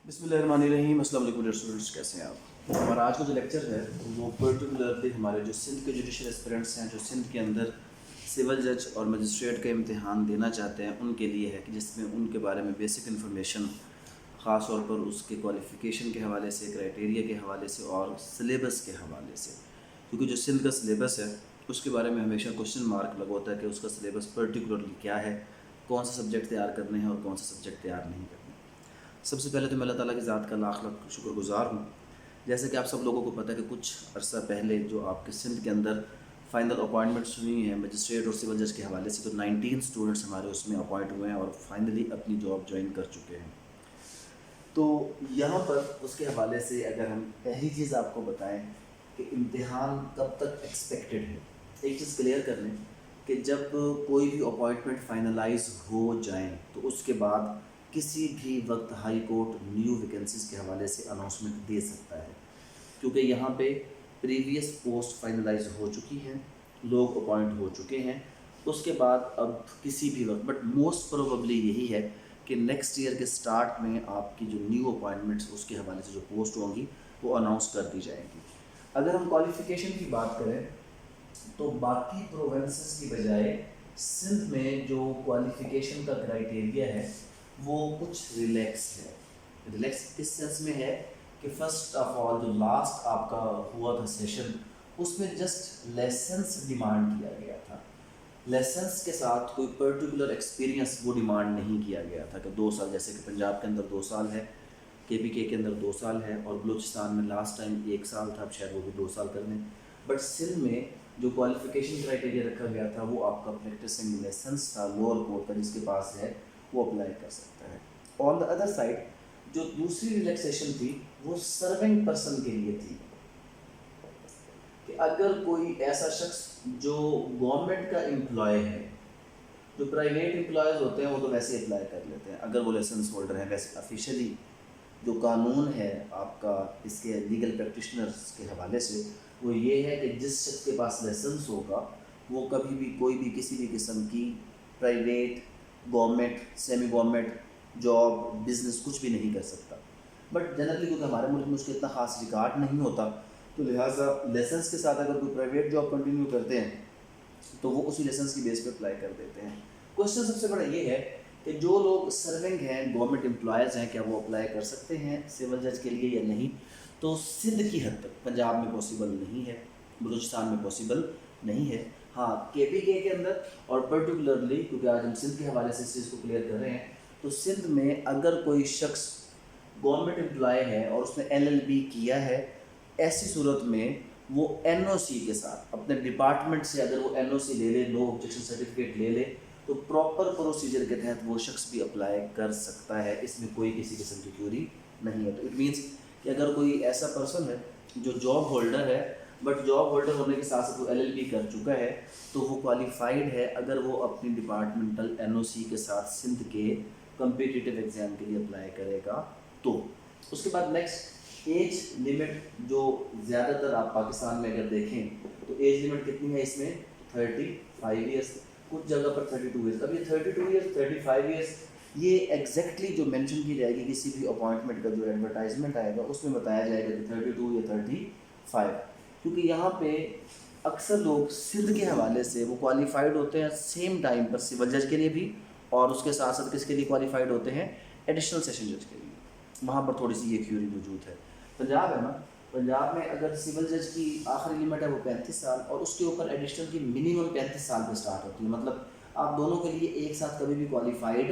بسم اللہ الرحمن الرحیم۔ السلام علیکم ڈیئر اسٹوڈنٹس، کیسے ہیں آپ؟ ہمارا آج کا جو لیکچر ہے وہ پرٹیکولرلی ہمارے جو سندھ کے جوڈیشل اسپیرنٹس ہیں، جو سندھ کے اندر سول جج اور مجسٹریٹ کا امتحان دینا چاہتے ہیں، ان کے لیے ہے کہ جس میں ان کے بارے میں بیسک انفارمیشن، خاص طور پر اس کے کوالیفیکیشن کے حوالے سے، کرائٹیریا کے حوالے سے اور سلیبس کے حوالے سے، کیونکہ جو سندھ کا سلیبس ہے اس کے بارے میں ہمیشہ کوشچن مارک لگا ہوتا ہے کہ اس کا سلیبس پرٹیکولرلی کیا ہے، کون سا سبجیکٹ تیار کرنے ہیں اور کون سا سبجیکٹ تیار نہیں کرنے ہیں۔ سب سے پہلے تو میں اللہ تعالیٰ کی ذات کا لاکھ لاکھ شکر گزار ہوں، جیسے کہ آپ سب لوگوں کو پتہ ہے کہ کچھ عرصہ پہلے جو آپ کے سندھ کے اندر فائنل اپوائنٹمنٹس ہوئی ہیں مجسٹریٹ اور سول جج کے حوالے سے، تو 19 اسٹوڈنٹس ہمارے اس میں اپوائنٹ ہوئے ہیں اور فائنلی اپنی جاب جوائن کر چکے ہیں۔ تو یہاں پر اس کے حوالے سے اگر ہم پہلی چیز آپ کو بتائیں کہ امتحان کب تک ایکسپیکٹڈ ہے، ایک چیز کلیئر کر لیں کہ جب کوئی بھی اپوائنٹمنٹ فائنلائز ہو جائیں تو اس کے بعد کسی بھی وقت ہائی کورٹ نیو ویکنسیز کے حوالے سے اناؤنسمنٹ دے سکتا ہے، کیونکہ یہاں پہ پریویس پوسٹ فائنلائز ہو چکی ہیں، لوگ اپوائنٹ ہو چکے ہیں۔ اس کے بعد اب کسی بھی وقت، بٹ موسٹ پروبیبلی یہی ہے کہ نیکسٹ ایئر کے سٹارٹ میں آپ کی جو نیو اپوائنٹمنٹس اس کے حوالے سے جو پوسٹ ہوں گی وہ اناؤنس کر دی جائیں گی۔ اگر ہم کوالیفیکیشن کی بات کریں تو باقی پروونسز کی بجائے سندھ میں جو کوالیفیکیشن کا کرائٹیریا ہے وہ کچھ ریلیکس ہے۔ ریلیکس اس سینس میں ہے کہ فرسٹ آف آل جو لاسٹ آپ کا ہوا تھا سیشن، اس میں جسٹ لیسنس ڈیمانڈ کیا گیا تھا، لیسنس کے ساتھ کوئی پرٹیکولر ایکسپیرینس وہ ڈیمانڈ نہیں کیا گیا تھا کہ 2 سال، جیسے کہ پنجاب کے اندر 2 سال ہے، KPK کے اندر 2 سال ہے، اور بلوچستان میں لاسٹ ٹائم 1 سال تھا، اب شاید وہ بھی 2 سال کر لیں۔ بٹ سندھ میں جو کوالیفیکیشن کرائٹیریا رکھا گیا تھا وہ آپ کا پریکٹسنگ لیسنس تھا لوور کورٹ کا، جس کے پاس ہے وہ اپلائی کر سکتا ہے۔ آن دا ادر سائڈ جو دوسری ریلیکسیشن تھی وہ سرونگ پرسن کے لیے تھی کہ اگر کوئی ایسا شخص جو گورنمنٹ کا امپلائی ہے، جو پرائیویٹ امپلائیز ہوتے ہیں وہ تو ویسے اپلائی کر لیتے ہیں اگر وہ لائسنس ہولڈر ہیں، ویسے آفیشیلی جو قانون ہے آپ کا اس کے لیگل پریکٹیشنرز کے حوالے سے وہ یہ ہے کہ جس شخص کے پاس لائسنس ہوگا وہ کبھی بھی کوئی بھی کسی بھی قسم کی private, government, semi government job, business کچھ بھی نہیں کر سکتا۔ بٹ جنرلی کیونکہ ہمارے ملک میں اس کا اتنا خاص ریکارڈ نہیں ہوتا تو لہٰذا لائسنس کے ساتھ اگر کوئی پرائیویٹ جاب کنٹینیو کرتے ہیں تو وہ اسی لائسنس کی بیس پہ اپلائی کر دیتے ہیں۔ کوشچن سب سے بڑا یہ ہے کہ جو لوگ سرونگ ہیں، گورنمنٹ امپلائیز ہیں، کیا وہ اپلائی کر سکتے ہیں سول جج کے لیے یا نہیں؟ تو سندھ کی حد تک پنجاب میں پاسبل نہیں ہے، بلوچستان میں پاسبل نہیں ہے۔ ہاں KPK کے اندر اور پرٹیکولرلی کیونکہ آج ہم سندھ کے حوالے سے اس چیز کو کلیئر کر رہے ہیں، تو سندھ میں اگر کوئی شخص گورنمنٹ امپلائی ہے اور اس نے LLB کیا ہے، ایسی صورت میں وہ NOC کے ساتھ اپنے ڈپارٹمنٹ سے اگر وہ NOC لے لے، نو آبجیکشن سرٹیفکیٹ لے لے، تو پراپر پروسیجر کے تحت وہ شخص بھی اپلائی کر سکتا ہے، اس میں کوئی کسی قسم کی کیوری نہیں ہے۔ تو اٹ مینس کہ اگر کوئی ایسا پرسن ہے جو جاب ہولڈر ہے بٹ جاب ہولڈر ہونے کے ساتھ ساتھ وہ LLB کر چکا ہے تو وہ کوالیفائڈ ہے اگر وہ اپنی ڈپارٹمنٹل NOC کے ساتھ سندھ کے کمپیٹیٹیو ایگزام کے لیے اپلائی کرے گا۔ تو اس کے بعد نیکسٹ ایج لمٹ، جو زیادہ تر آپ پاکستان میں اگر دیکھیں تو ایج لمٹ کتنی ہے اس میں؟ 35 ایئرس، کچھ جگہ پر 32 ایئرس۔ اب یہ 32 ایئرس، 35 ایئرس یہ ایگزیکٹلی جو مینشن کی جائے گی کسی بھی اپوائنٹمنٹ کا جو ایڈورٹائزمنٹ آئے گا اس میں بتایا جائے گا کہ 32 یا 35، کیونکہ یہاں پہ اکثر لوگ سندھ کے حوالے سے وہ کوالیفائڈ ہوتے ہیں سیم ٹائم پر سول جج کے لیے بھی، اور اس کے ساتھ ساتھ کس کے لیے کوالیفائڈ ہوتے ہیں؟ ایڈیشنل سیشن جج کے لیے، وہاں پر تھوڑی سی یہ کیوری موجود ہے۔ پنجاب ہے نا، پنجاب میں اگر سول جج کی آخری لمٹ ہے وہ 35 سال، اور اس کے اوپر ایڈیشنل کی منیمم 35 سال پہ سٹارٹ ہوتی ہے، مطلب آپ دونوں کے لیے ایک ساتھ کبھی بھی کوالیفائڈ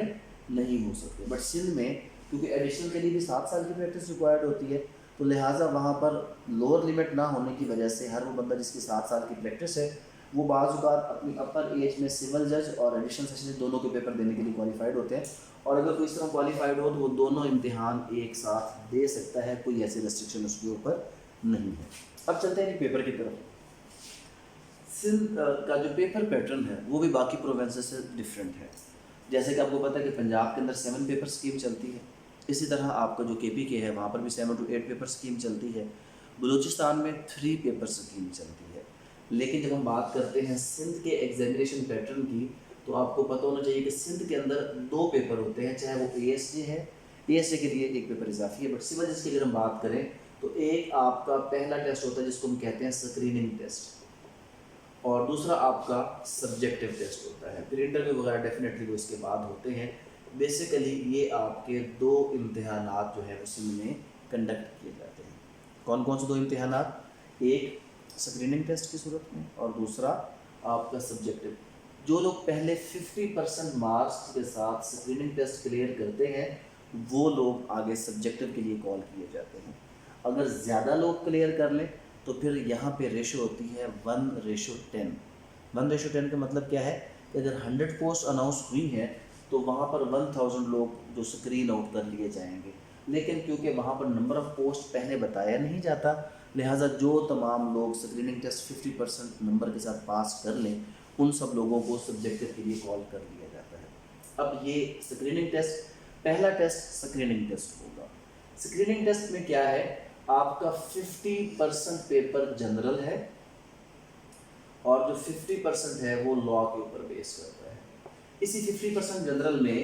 نہیں ہو سکتے۔ بٹ سندھ میں کیونکہ ایڈیشنل کے لیے بھی 7 سال کی پریکٹس ریکوائرڈ ہوتی ہے، تو لہٰذا وہاں پر لوور لمٹ نہ ہونے کی وجہ سے ہر وہ بندہ جس کی 7 سال کی پریکٹس ہے وہ بعض اوقات اپنی اپر ایج میں سول جج اور ایڈیشنل سیشن دونوں کے پیپر دینے کے لیے کوالیفائڈ ہوتے ہیں، اور اگر کوئی اس طرح کوالیفائڈ ہو تو وہ دونوں امتحان ایک ساتھ دے سکتا ہے، کوئی ایسی ریسٹرکشن اس کے اوپر نہیں ہے۔ اب چلتے ہیں پیپر کی طرف۔ سندھ کا جو پیپر پیٹرن ہے وہ بھی باقی پروونسز سے ڈفرینٹ ہے۔ جیسے کہ آپ کو پتہ ہے کہ پنجاب کے اندر 7 پیپر اسکیم چلتی ہے، اسی طرح آپ کا جو KPK ہے وہاں پر بھی 7 to 8 پیپر اسکیم چلتی ہے، بلوچستان میں 3 پیپر اسکیم چلتی ہے۔ لیکن جب ہم بات کرتے ہیں سندھ کے ایگزامینیشن پیٹرن کی تو آپ کو پتہ ہونا چاہیے کہ سندھ کے اندر 2 پیپر ہوتے ہیں، چاہے وہ ASJ ہے اے ایس اے کے لیے ایک پیپر اضافی ہے. بٹ سول جج کی اگر ہم بات کریں تو ایک آپ کا پہلا ٹیسٹ ہوتا ہے جس کو ہم کہتے ہیں اسکریننگ ٹیسٹ, اور دوسرا آپ کا سبجیکٹیو ٹیسٹ ہوتا ہے. پھر انٹرویو وغیرہ ڈیفینیٹلی وہ اس کے بعد ہوتے ہیں. بیسیکلی یہ آپ کے 2 امتحانات جو ہے اس میں کنڈکٹ کیے جاتے ہیں. کون کون سے 2 امتحانات؟ ایک اسکریننگ ٹیسٹ کی صورت میں اور دوسرا آپ کا سبجیکٹیو. جو لوگ پہلے 50% مارکس کے ساتھ اسکریننگ ٹیسٹ کلیئر کرتے ہیں وہ لوگ آگے سبجیکٹیو کے لیے کال کیے جاتے ہیں. اگر زیادہ لوگ کلیئر کر لیں تو پھر یہاں پہ ریشو ہوتی ہے 1:10. 1:10 کا مطلب کیا ہے کہ اگر 100 پوسٹ اناؤنس ہوئی ہیں تو وہاں پر 1000 لوگ جو اسکرین آؤٹ کر لیے جائیں گے. لیکن کیونکہ وہاں پر نمبر آف پوسٹ پہلے بتایا نہیں جاتا, لہٰذا جو تمام لوگ اسکریننگ ٹیسٹ 50% نمبر کے ساتھ پاس کر لیں ان سب لوگوں کو سبجیکٹیو کے لیے کال کر لیا جاتا ہے. اب یہ اسکریننگ ٹیسٹ, پہلا ٹیسٹ اسکریننگ ٹیسٹ ہوگا. اسکریننگ ٹیسٹ میں کیا ہے, آپ کا 50% پیپر جنرل ہے اور جو 50% ہے وہ لا کے اوپر بیس کرتا ہے. اسی 50% جنرل میں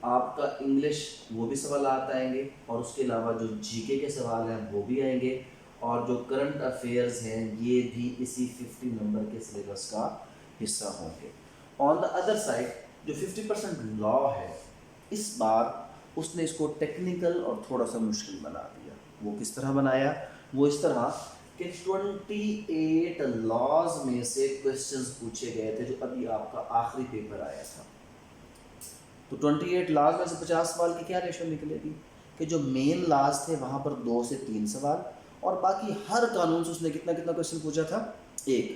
آپ کا انگلش وہ بھی سوالات آئیں گے اور اس کے علاوہ جو جی کے سوال ہیں وہ بھی آئیں گے, اور جو کرنٹ افیئرز ہیں یہ بھی اسی 50 نمبر کے سلیبس کا حصہ ہوں گے. آن دا ادر سائڈ جو 50% لا ہے اس بار اس نے اس کو ٹیکنیکل اور تھوڑا سا مشکل بنا دیا. وہ کس طرح بنایا؟ وہ اس طرح کہ 28 لاز میں سے کوشچنز پوچھے گئے تھے جو ابھی آپ کا آخری پیپر آیا تھا. تو 28 لاز میں سے 50 سوال کی کیا ریشو نکلے گی کہ جو مین لاز تھے وہاں پر 2 سے 3 سوال, اور باقی ہر قانون سے اس نے کتنا کوشچن پوچھا تھا؟ 1.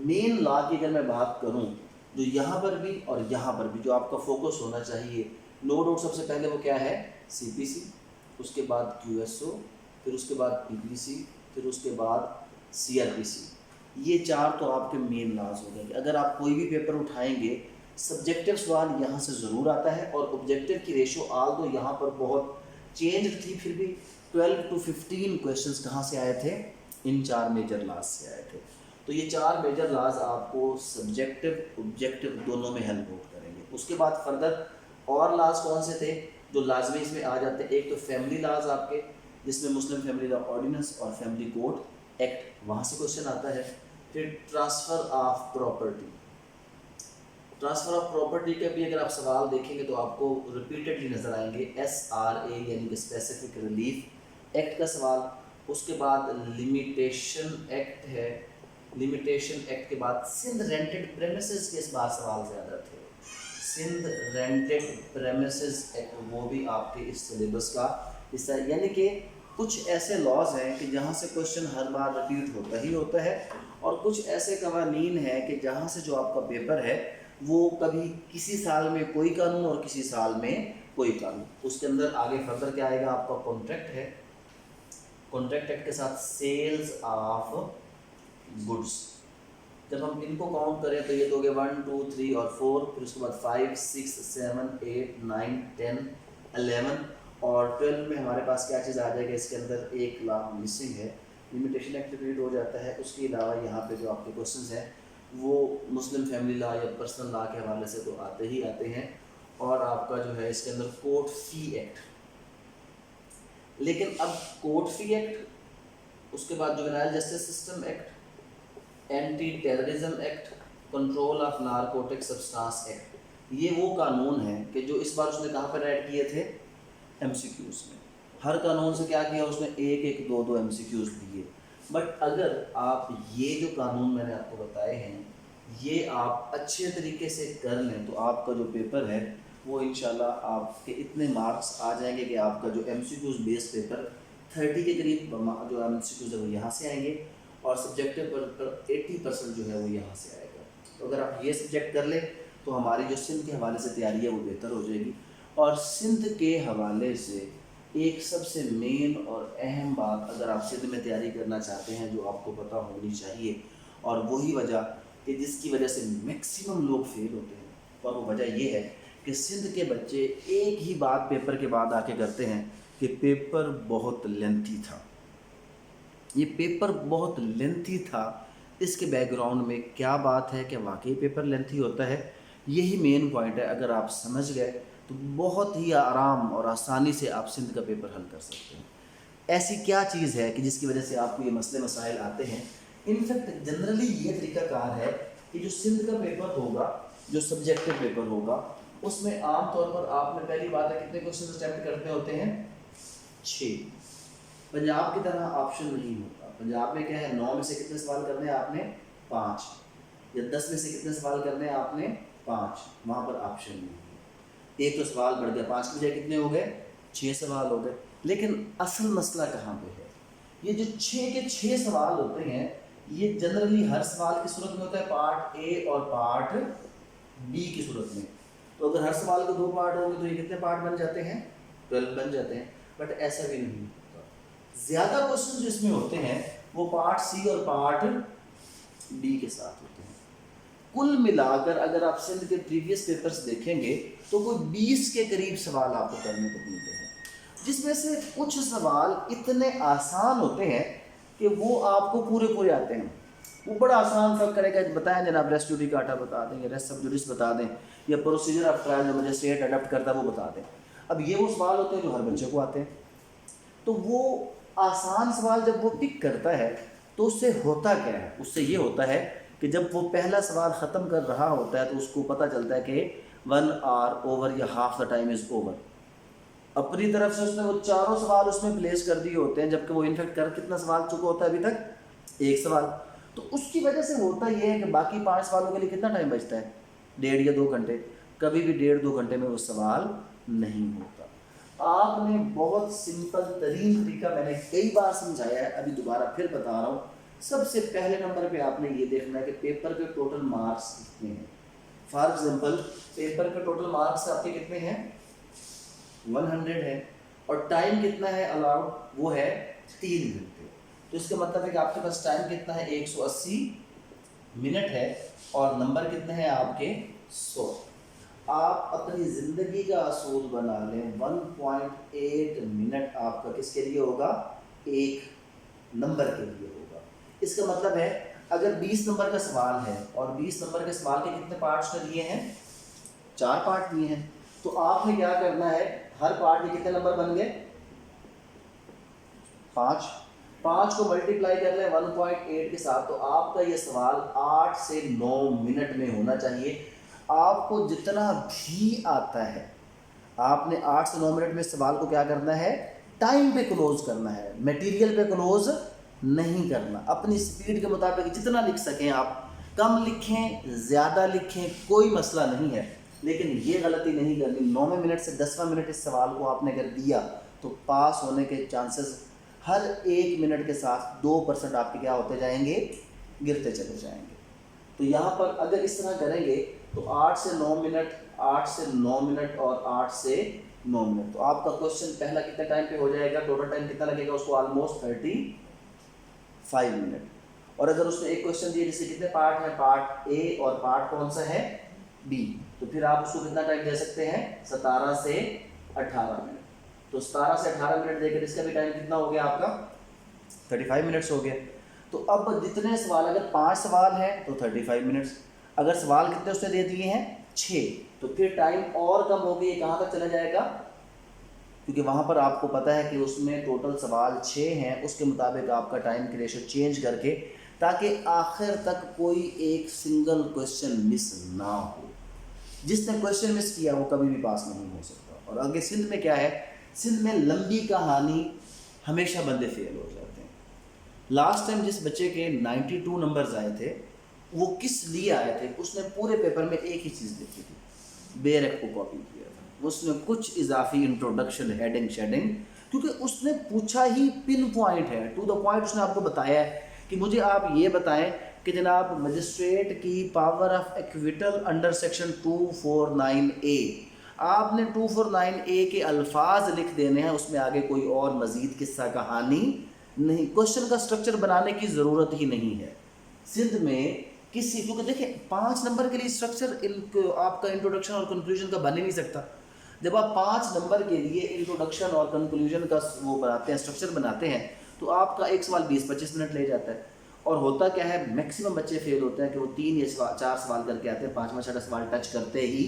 مین لا کی اگر میں بات کروں جو یہاں پر بھی اور یہاں پر بھی جو آپ کا فوکس ہونا چاہیے, نو ڈاؤٹ سب سے پہلے وہ کیا ہے؟ سی پی سی, اس کے بعد کیو ایس او, پھر اس کے بعد پی پی سی, پھر اس کے بعد سی آر پی سی. یہ 4 تو آپ کے مین لاز ہو گئے کہ اگر آپ کوئی بھی پیپر اٹھائیں گے سبجیکٹیو سوال یہاں سے ضرور آتا ہے, اور آبجیکٹیو کی ریشو آل تو یہاں پر بہت چینج تھی پھر بھی 12 to 15 کویشچنس کہاں سے آئے تھے؟ ان 4 میجر لاز سے آئے تھے. تو یہ 4 میجر لاز آپ کو سبجیکٹیو آبجیکٹیو دونوں میں ہیلپ آؤٹ کریں گے. اس کے بعد فردر اور لاز کون سے تھے جو لازمی اس میں آ جاتے ہیں؟ ایک تو فیملی لاز آپ کے جس میں مسلم فیملی لا آرڈیننس اور فیملی کوڈ ایکٹ وہاں سے کوشچن آتا ہے. پھر transfer of property, transfer of property کے بھی اگر آپ سوال دیکھیں گے تو آپ کو ریپیٹڈلی نظر آئیں گے. ایس آر اے یعنی کہ اسپیسیفک ریلیف ایکٹ کا سوال. اس کے بعد لمیٹیشن ایکٹ ہے, لمیٹیشن ایکٹ کے بعد سندھ رینٹڈ پریمیسز کے اس بار سوال زیادہ تھے. سندھ رینٹڈ پریمیسز ایکٹ وہ بھی آپ کے اس سلیبس کا حصہ ہے. یعنی کہ کچھ ایسے لاز ہیں کہ جہاں سے کوشچن ہر بار ریپیٹ ہوتا ہی ہوتا ہے, اور کچھ ایسے قوانین ہیں کہ جہاں سے جو آپ کا پیپر ہے وہ کبھی کسی سال میں کوئی قانون اور کسی سال میں کوئی قانون. اس کے اندر آگے فردر کیا آئے گا؟ آپ کا کانٹریکٹ ہے. کانٹریکٹ ایکٹ کے ساتھ سیلز آف گڈس. جب ہم ان کو کاؤنٹ کریں تو یہ تو ہو گئے 1 2 3 اور 4, پھر اس کے بعد 5 6 7 8 9 10 11 اور 12 میں ہمارے پاس کیا چیز آ جائے گا؟ اس کے اندر 1 لا مسنگ ہے, لمیٹیشن ایکٹ ریپیٹ ہو جاتا ہے. اس کے علاوہ یہاں پہ جو آپ کے کوشچنز ہیں وہ مسلم فیملی لا یا پرسنل لا کے حوالے سے تو آتے ہی آتے ہیں, اور آپ کا جو ہے اس کے اندر کورٹ فی ایکٹ. لیکن اب کورٹ فی ایکٹ, اس کے بعد juvenile justice system act, anti terrorism act, control of narcotic substance act, یہ وہ قانون ہیں کہ جو اس بار اس نے کہاں پر ایڈ کیے تھے؟ ایم سی کیوز میں. ہر قانون سے کیا کیا اس نے؟ 1 1 2 2 ایم سی کیوز دیے. بٹ اگر آپ یہ جو قانون میں نے آپ کو بتائے ہیں یہ آپ اچھے طریقے سے کر لیں تو آپ کا جو پیپر ہے وہ انشاءاللہ آپ کے اتنے مارکس آ جائیں گے کہ آپ کا جو ایم سی کیوز بیس پیپر 30 کے قریب جو ایم سی کیوز ہے وہ یہاں سے آئیں گے, اور سبجیکٹیو پر 80% جو ہے وہ یہاں سے آئے گا. تو اگر آپ یہ سبجیکٹ کر لیں تو ہماری جو سندھ کے حوالے سے تیاری ہے وہ بہتر ہو جائے گی. اور سندھ کے حوالے سے ایک سب سے مین اور اہم بات اگر آپ سندھ میں تیاری کرنا چاہتے ہیں جو آپ کو پتہ ہونی چاہیے, اور وہی وجہ کہ جس کی وجہ سے میکسیمم لوگ فیل ہوتے ہیں, اور وہ وجہ یہ ہے کہ سندھ کے بچے ایک ہی بات پیپر کے بعد آ کے کرتے ہیں کہ پیپر بہت لینتھی تھا. یہ پیپر بہت لینتھی تھا, اس کے بیک گراؤنڈ میں کیا بات ہے کہ واقعی پیپر لینتھی ہوتا ہے؟ یہی مین پوائنٹ ہے. اگر آپ سمجھ گئے تو بہت ہی آرام اور آسانی سے آپ سندھ کا پیپر حل کر سکتے ہیں۔ ایسی کیا چیز ہے کہ جس کی وجہ سے آپ کو یہ مسئلے مسائل آتے ہیں؟ انفیکٹ جنرلی یہ طریقہ کار ہے کہ جو سندھ کا پیپر ہوگا، جو سبجیکٹو پیپر ہوگا، اس میں عام طور پر آپ نے پہلی بات ہے کتنے کوشچنز اٹیمپٹ کرنے ہوتے ہیں؟ 6۔ پنجاب کی طرح آپشن نہیں ہوتا۔ پنجاب میں کیا ہے، 9 میں سے کتنے سوال کرنے ہیں آپ نے؟ 5، یا 10 میں سے کتنے سوال کرنے ہیں آپ نے؟ 5۔ وہاں پر آپشن نہیں ہے، ایک تو سوال بڑھ گیا، 5 کی بجائے کتنے ہو گئے؟ 6 سوال ہو گئے۔ لیکن اصل مسئلہ کہاں پہ ہے؟ یہ جو 6 کے 6 سوال ہوتے ہیں، یہ جنرلی ہر سوال کی صورت میں ہوتا ہے پارٹ اے اور پارٹ بی کی صورت میں۔ تو اگر ہر سوال کے 2 پارٹ ہوں گے تو یہ کتنے پارٹ بن جاتے ہیں؟ 12 بن جاتے ہیں۔ بٹ ایسا بھی نہیں ہوتا، زیادہ کوشچن جو اس میں ہوتے ہیں وہ پارٹ سی اور پارٹ بی کے ساتھ ہوتے ہیں۔ کل ملا کر اگر آپ سندھ کے پریویس پیپرز دیکھیں گے تو کوئی 20 کے قریب سوال آپ کو کرنے کو ملتے ہیں، جس میں سے کچھ سوال اتنے آسان ہوتے ہیں کہ وہ آپ کو پورے آتے ہیں۔ وہ بڑا آسان فرق کرے گا، بتائیں جناب ریسٹ جوڈیکاٹا بتا دیں، یا ریسٹ سب جوڈیس بتا دیں، یا پروسیجر آف ٹرائل جو مجسٹریٹ اڈاپٹ کرتا ہے وہ بتا دیں۔ اب یہ وہ سوال ہوتے ہیں جو ہر بچے کو آتے ہیں، تو وہ آسان سوال جب وہ پک کرتا ہے تو اس سے ہوتا کیا ہے؟ اس سے یہ ہوتا ہے کہ جب وہ پہلا سوال ختم کر رہا ہوتا ہے تو اس کو پتہ چلتا ہے کہ 1 hour اوور یا half the time is over. اپنی طرف سے اس نے وہ چاروں سوال اس میں پلیس کر دیے ہوتے ہیں، جبکہ وہ انفیکٹ کر کتنا سوال چکا ہوتا ہے ابھی تک؟ 1 سوال۔ تو اس کی وجہ سے ہوتا یہ ہے کہ باقی 5 سوالوں کے لیے کتنا ٹائم بچتا ہے؟ 1.5 یا 2 گھنٹے۔ کبھی بھی 1.5-2 گھنٹے میں وہ سوال نہیں ہوتا۔ آپ نے بہت سمپل ترین طریقہ میں نے کئی بار سمجھایا ہے، ابھی دوبارہ پھر بتا رہا ہوں۔ سب سے پہلے نمبر پہ آپ نے یہ دیکھنا ہے کہ پیپر کے ٹوٹل مارکس کتنے ہیں۔ فار ایگزامپل پیپر کے ٹوٹل مارکس آپ کے کتنے ہیں؟ 100 ہے، اور ٹائم کتنا ہے الاؤڈ؟ وہ ہے 3 گھنٹے۔ تو اس کا مطلب ہے کہ آپ کے پاس ٹائم کتنا ہے؟ 180 منٹ ہے، اور نمبر کتنے ہیں آپ کے؟ 100۔ آپ اپنی زندگی کا اصول بنا لیں، 1.8 منٹ آپ کا کس کے لیے ہوگا؟ ایک نمبر کے لیے ہوگا۔ اس کا مطلب ہے اگر 20 نمبر کا سوال ہے اور 20 نمبر کے سوال کے کتنے پارٹس نے دیے ہیں؟ 4 پارٹ دیے ہیں، تو آپ نے کیا کرنا ہے؟ ہر پارٹ کے کتنے نمبر بن گئے؟ 5 کو ملٹیپلائی کر لیں 1.8 کے ساتھ، تو آپ کا یہ سوال 8 سے 9 منٹ میں ہونا چاہیے۔ آپ کو جتنا بھی آتا ہے آپ نے 8 سے 9 منٹ میں سوال کو کیا کرنا ہے؟ ٹائم پہ کلوز کرنا ہے، میٹیریل پہ کلوز نہیں کرنا۔ اپنی سپیڈ کے مطابق جتنا لکھ سکیں آپ، کم لکھیں زیادہ لکھیں کوئی مسئلہ نہیں ہے، لیکن یہ غلطی نہیں کرنی 9 منٹ سے 10واں منٹ اس سوال کو آپ نے اگر دیا تو پاس ہونے کے چانسز ہر 1 منٹ کے ساتھ 2% آپ کے کیا ہوتے جائیں گے؟ گرتے چلے جائیں گے۔ تو یہاں پر اگر اس طرح کریں گے تو 8 سے 9 منٹ، 8 سے 9 منٹ اور 8 سے 9 منٹ، تو آپ کا کوشچن پہلا کتنے ٹائم پہ ہو جائے گا؟ ٹوٹل ٹائم کتنا لگے گا اس کو؟ Almost 35 minute. اور اگر اس نے ایک کوشچن دیا جس کے کتنے پارٹ ہیں؟ پارٹ اے، اور پارٹ کون سا ہے؟ بی، تو پھر آپ اس کو کتنا ٹائم دے سکتے ہیں؟ 17 سے 18 منٹ۔ تو 17 سے 18 منٹ دے کر اس کا بھی ٹائم کتنا ہو گیا آپ کا؟ 35 منٹس ہو گیا۔ تو اب جتنے سوال، اگر 5 سوال ہیں تو 35 منٹس، اگر سوال کتنے اس نے دے دیے ہیں؟ 6، تو پھر ٹائم اور کم ہو گئی، یہ کہاں تک چلا جائے گا؟ کیونکہ وہاں پر آپ کو پتہ ہے کہ اس میں ٹوٹل سوال 6 ہیں، اس کے مطابق آپ کا ٹائم کی ریشو چینج کر کے، تاکہ آخر تک کوئی ایک سنگل کویشچن مس نہ ہو۔ جس نے کویشچن مس کیا وہ کبھی بھی پاس نہیں ہو سکتا۔ اور آگے سندھ میں کیا ہے؟ سندھ میں لمبی کہانی ہمیشہ بندے فیل ہو جاتے ہیں۔ لاسٹ ٹائم جس بچے کے 92 نمبرز آئے تھے وہ کس لیے آئے تھے؟ اس نے پورے پیپر میں ایک ہی چیز لکھی تھی، بے رکھ کو کاپی کیا تھا۔ اس نے کچھ اضافی انٹروڈکشن، ہیڈنگ شیڈنگ، کیونکہ اس نے پوچھا ہی پن پوائنٹ ہے، ٹو دا پوائنٹ۔ اس نے آپ کو بتایا ہے کہ مجھے آپ یہ بتائیں کہ جناب مجسٹریٹ کی power of acquittal under section 249A، آپ نے 249A کے الفاظ لکھ دینے ہیں، اس میں آگے کوئی اور مزید قصہ کہانی نہیں، کوشچن کا سٹرکچر بنانے کی ضرورت ہی نہیں ہے۔ سندھ میں کسی، کیونکہ دیکھیں 5 نمبر کے لیے سٹرکچر آپ کا انٹروڈکشن اور کنکلوژن کا بن ہی نہیں سکتا۔ جب آپ 5 نمبر کے لیے انٹروڈکشن اور کنکلوژن کا وہ بناتے ہیں، سٹرکچر بناتے ہیں، تو آپ کا ایک سوال 20-25 منٹ لے جاتا ہے۔ اور ہوتا کیا ہے، میکسیمم بچے فیل ہوتے ہیں کہ وہ 3 یا 4 سوال کر کے آتے ہیں، 5واں 6واں سوال ٹچ کرتے ہی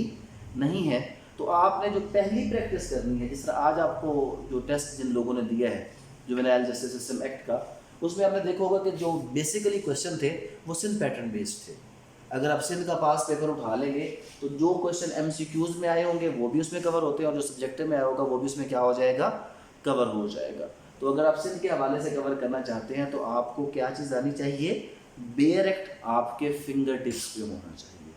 نہیں ہیں۔ تو آپ نے جو پہلی پریکٹس کرنی ہے، جس طرح آج آپ کو جو ٹیسٹ جن لوگوں نے دیا ہے جوینائل جسٹس سسٹم ایکٹ کا، اس میں آپ نے دیکھا ہوگا کہ جو بیسیکلی کوشچن تھے وہ سندھ پیٹرن بیسڈ تھے. اگر آپ سندھ کا پاس پیپر اٹھا لیں گے تو جو کوشچن ایم سی کیوز میں آئے ہوں گے وہ بھی اس میں کور ہوتے ہیں، اور جو سبجیکٹو میں آیا ہوگا وہ بھی اس میں کیا ہو جائے گا، کور ہو جائے گا. تو اگر آپ سندھ کے حوالے سے کور کرنا چاہتے ہیں تو آپ کو کیا چیز آنی چاہیے، بیئر ایکٹ آپ کے فنگر ٹپس پہ ہونا چاہیے.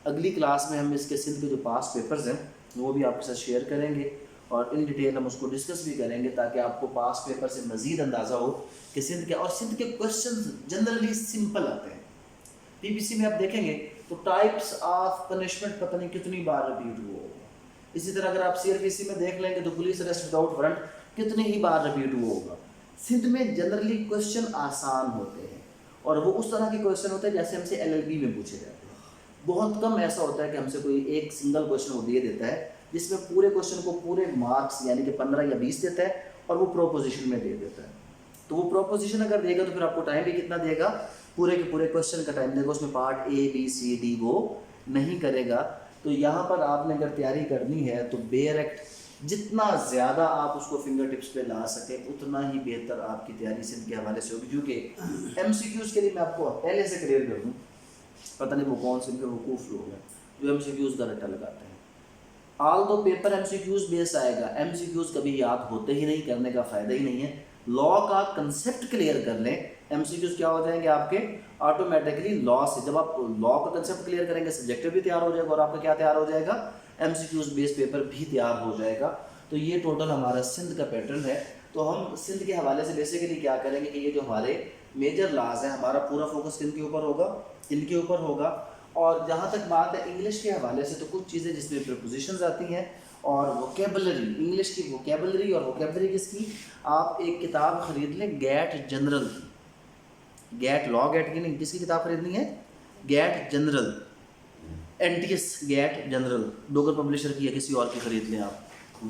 اگلی کلاس میں ہم اس کے سندھ کے جو پاس پیپرز ہیں وہ بھی آپ کے ساتھ شیئر کریں گے، اور ان ڈیٹیل ہم اس کو ڈسکس بھی کریں گے تاکہ آپ کو پاس پیپر سے مزید اندازہ ہو کہ سندھ کے، اور سندھ کے کوشچنز جنرلی سمپل آتے ہیں. پی پی سی میں آپ دیکھیں گے تو ٹائپس آف پنشمنٹ پتہ نہیں کتنی بار ریپیٹ ہوا ہوگا. اسی طرح اگر آپ سی آر پی سی میں دیکھ لیں گے تو پولیس اریسٹ وداؤٹ وارنٹ کتنی ہی بار ریپیٹ ہوا ہوگا. سندھ میں جنرلی کوشچن آسان ہوتے ہیں، اور وہ اس طرح کے کوشچن ہوتے ہیں جیسے ہم سے ایل ایل بی میں پوچھے جاتے ہیں. بہت کم ایسا ہوتا ہے کہ ہم سے کوئی ایک سنگل کوشچن وہ دے دیتا ہے جس میں پورے کوشچن کو پورے مارکس یعنی کہ 15 یا 20 دیتا ہے اور وہ پروپوزیشن میں دے دیتا ہے. تو وہ پروپوزیشن اگر دے گا تو پھر آپ کو ٹائم بھی کتنا دے گا، پورے کے پورے کوشچن کا ٹائم دے گا، اس میں پارٹ اے بی سی ڈی وہ نہیں کرے گا. تو یہاں پر آپ نے اگر تیاری کرنی ہے تو بیئر ایکٹ جتنا زیادہ آپ اس کو فنگر ٹپس پہ لا سکیں اتنا ہی بہتر آپ کی تیاری سندھ کے حوالے سے ہوگی. کیونکہ ایم سی کیوز کے لیے میں آپ کو پہلے سے کلیئر کر دوں، پتہ نہیں وہ کون سے ان کے وقوف لوگ ہیں جو ایم سی کیوز کا رٹا لگاتے ہیں. آل دو پیپر ایم سی کیوز بیس آئے گا، ایم سی کیوز کبھی یاد ہوتے ہی نہیں، کرنے کا فائدہ ہی نہیں ہے. لا کا کنسیپٹ کلیئر کر لیں، ایم سی کیوز کیا ہو جائیں گے آپ کے آٹومیٹکلی لا سے. جب آپ لا کا کنسیپٹ کلیئر کریں گے سبجیکٹو بھی تیار ہو جائے گا، اور آپ کا کیا تیار ہو جائے گا، ایم سی کیوز بیس پیپر بھی تیار ہو جائے گا. تو یہ ٹوٹل ہمارا سندھ کا پیٹرن ہے. تو ہم سندھ کے حوالے سے بیسیکلی کیا کریں گے کہ یہ جو ہمارے میجر لاز ہیں ہمارا پورا فوکس کن کے اوپر ہوگا، ان کے اوپر ہوگا. اور جہاں تک بات ہے انگلش کے حوالے سے تو کچھ چیزیں جس میں پریپوزیشنز آتی ہیں اور ووکیبلری، انگلش کی ووکیبلری، اور ووکیبلری کس کی، آپ ایک کتاب خرید لیں گیٹ جنرل کی، گیٹ لا گیٹ کی نہیں، کس کی کتاب خریدنی ہے، GAT general, N T S GAT general, Dogar publisher کی یا کسی اور کی خرید لیں آپ.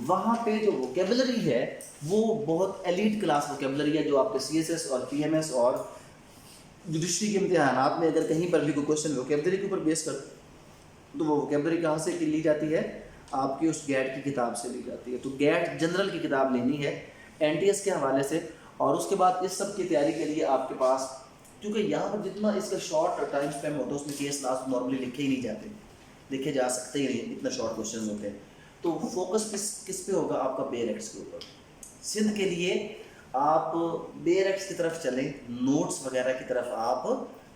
وہاں پہ جو ووکیبلری ہے وہ بہت ایلیٹ کلاس ووکیبلری ہے، جو آپ کے سی ایس ایس اور پی ایم ایس اور جوڈیشری کے امتحانات میں اگر کہیں پر بھی کوئی کوشچن ووکیبلری کے اوپر بیس کر تو وہ ووکیبلری کہاں سے لی جاتی ہے، آپ کی اس گیٹ کی کتاب سے لی جاتی ہے. تو گیٹ جنرل کی کتاب لینی ہے این ٹی ایس کے حوالے سے. اور اس کے بعد اس سب کی تیاری کے لیے آپ کے پاس، کیونکہ یہاں پر جتنا اس کا شارٹ ٹائم اسپیم ہوتا ہے اس میں کیس لاس نارملی لکھے ہی نہیں جاتے، لکھے جا سکتے ہی نہیں، اتنا شارٹ کوشچن ہوتے ہیں. تو فوکس کس پہ ہوگا، آپ کا بیئر ایکٹس کے اوپر. سندھ کے لیے آپ بیئر ایکٹس کی طرف چلیں، نوٹس وغیرہ کی طرف آپ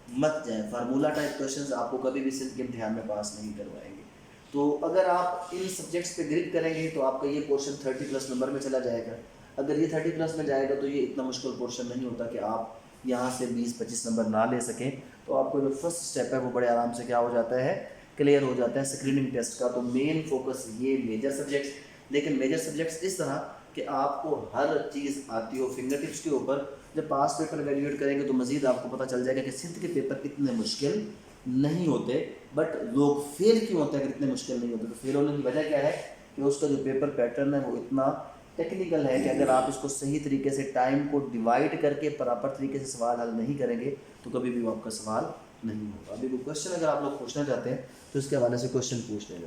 مت جائیں. فارمولہ ٹائپ کوشچنز آپ کو کبھی بھی سندھ کے امتحان میں پاس نہیں کروائیں گے. تو اگر آپ ان سبجیکٹس پہ گرپ کریں گے تو آپ کا یہ پورشن 30+ نمبر میں چلا جائے گا. اگر یہ 30+ میں جائے گا تو یہ اتنا مشکل پورشن نہیں ہوتا کہ آپ یہاں سے 20-25 نمبر نہ لے سکیں. تو آپ کو جو فرسٹ اسٹیپ ہے وہ بڑے آرام سے کیا ہو جاتا ہے، کلیئر ہو جاتا ہے اسکریننگ ٹیسٹ کا. تو مین فوکس یہ میجر سبجیکٹس، لیکن میجر سبجیکٹس اس طرح کہ آپ کو ہر چیز آتی ہو فنگر ٹپس کے اوپر. جب پاس پیپر ایویلیویٹ کریں گے تو مزید آپ کو پتہ چل جائے گا کہ سندھ کے پیپر اتنے مشکل نہیں ہوتے. بٹ لوگ فیل کیوں ہوتے ہیں اگر اتنے مشکل نہیں ہوتے؟ تو فیل ہونے کی وجہ کیا ہے کہ اس کا جو پیپر پیٹرن ہے وہ اتنا ٹیکنیکل ہے کہ اگر آپ اس کو صحیح طریقے سے ٹائم کو ڈیوائڈ کر کے پراپر طریقے سے سوال حل نہیں کریں گے تو کبھی بھی وہ آپ کا سوال نہیں ہوگا. ابھی کوئی کوشچن اگر آپ لوگ پوچھنا چاہتے ہیں تو اس کے حوالے سے کوشچن پوچھ لیں گے.